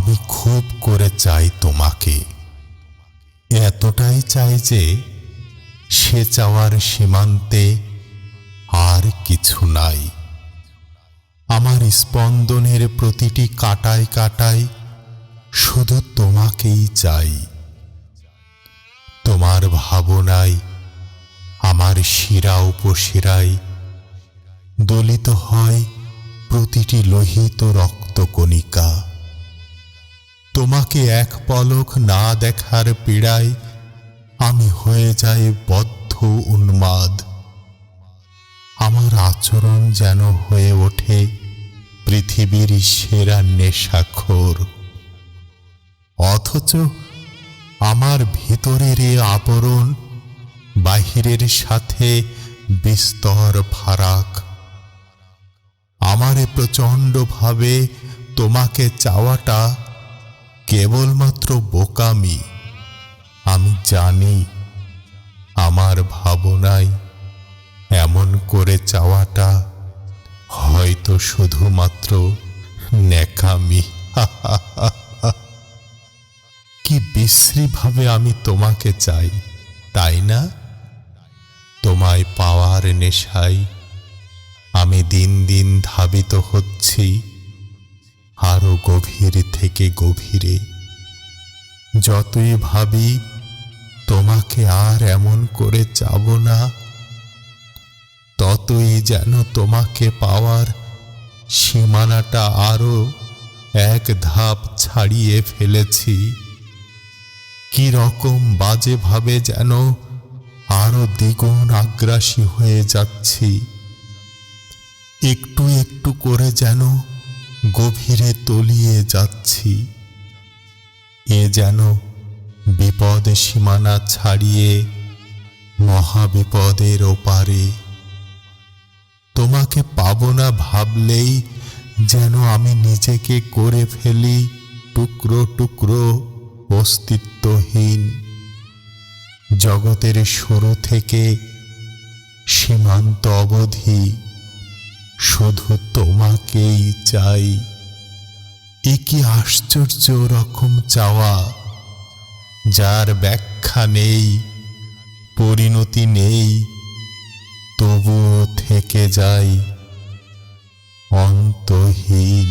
আমি খুব করে চাই তোমাকে, এতটাই চাই যে সে চাওয়ার সীমান্তে আর কিছু নাই। আমার স্পন্দনের প্রতিটি কাঁটায় কাঁটায় শুধু তোমাকেই চাই। তোমার ভাবনায় আমার শিরা উপশিরায় দলিত হয় প্রতিটি লোহিত রক্তকণিকা। তোমাকে এক পলক না দেখার পীড়ায় আমি হয়ে যাই বদ্ধ উন্মাদ। আমার আচরণ যেন হয়ে ওঠে পৃথিবীর সেরা নেশাখোর। অথচ আমার ভিতরের এ আবরণ বাহিরের সাথে বিস্তর ফারাক। আমারে প্রচণ্ডভাবে তোমাকে চাওয়াটা কেবলমাত্র বোকামি। আমি জানি আমার ভাবনায় এমন করে চাওয়াটা হয়তো শুধুমাত্র ন্যাকামি। কি বিশ্রীভাবে আমি তোমাকে চাই, তাই না? তোমায় পাওয়ার নেশায় আমি দিন দিন ধাবিত হচ্ছি আরো গভীর থেকে গভীরে। যতই ভাবি তোমাকে আর এমন করে চাব না, ততই যেন তোমাকে পাওয়ার সীমানাটা আরো এক ধাপ ছাড়িয়ে ফেলেছি। কি রকম বাজে ভাবে যেন আরো দ্বিগুণ আগ্রাসী হয়ে যাচ্ছি। একটু একটু করে যেন গভীরে তলিয়ে যাচ্ছি। এ যেন বিপদ সীমানা ছাড়িয়ে মহাবিপদের ওপারে। তোমাকে পাবো না ভাবলেই যেন আমি নিজেকে করে ফেলি টুকরো টুকরো অস্তিত্বহীন। জগতের শুরু থেকে সীমান্ত অবধি শুধু তোমাকেই চাই। এ কি আশ্চর্য রকম চাওয়া, যার ব্যাখ্যা নেই, পরিণতি নেই, তবুও থেকে যায় অন্তহীন।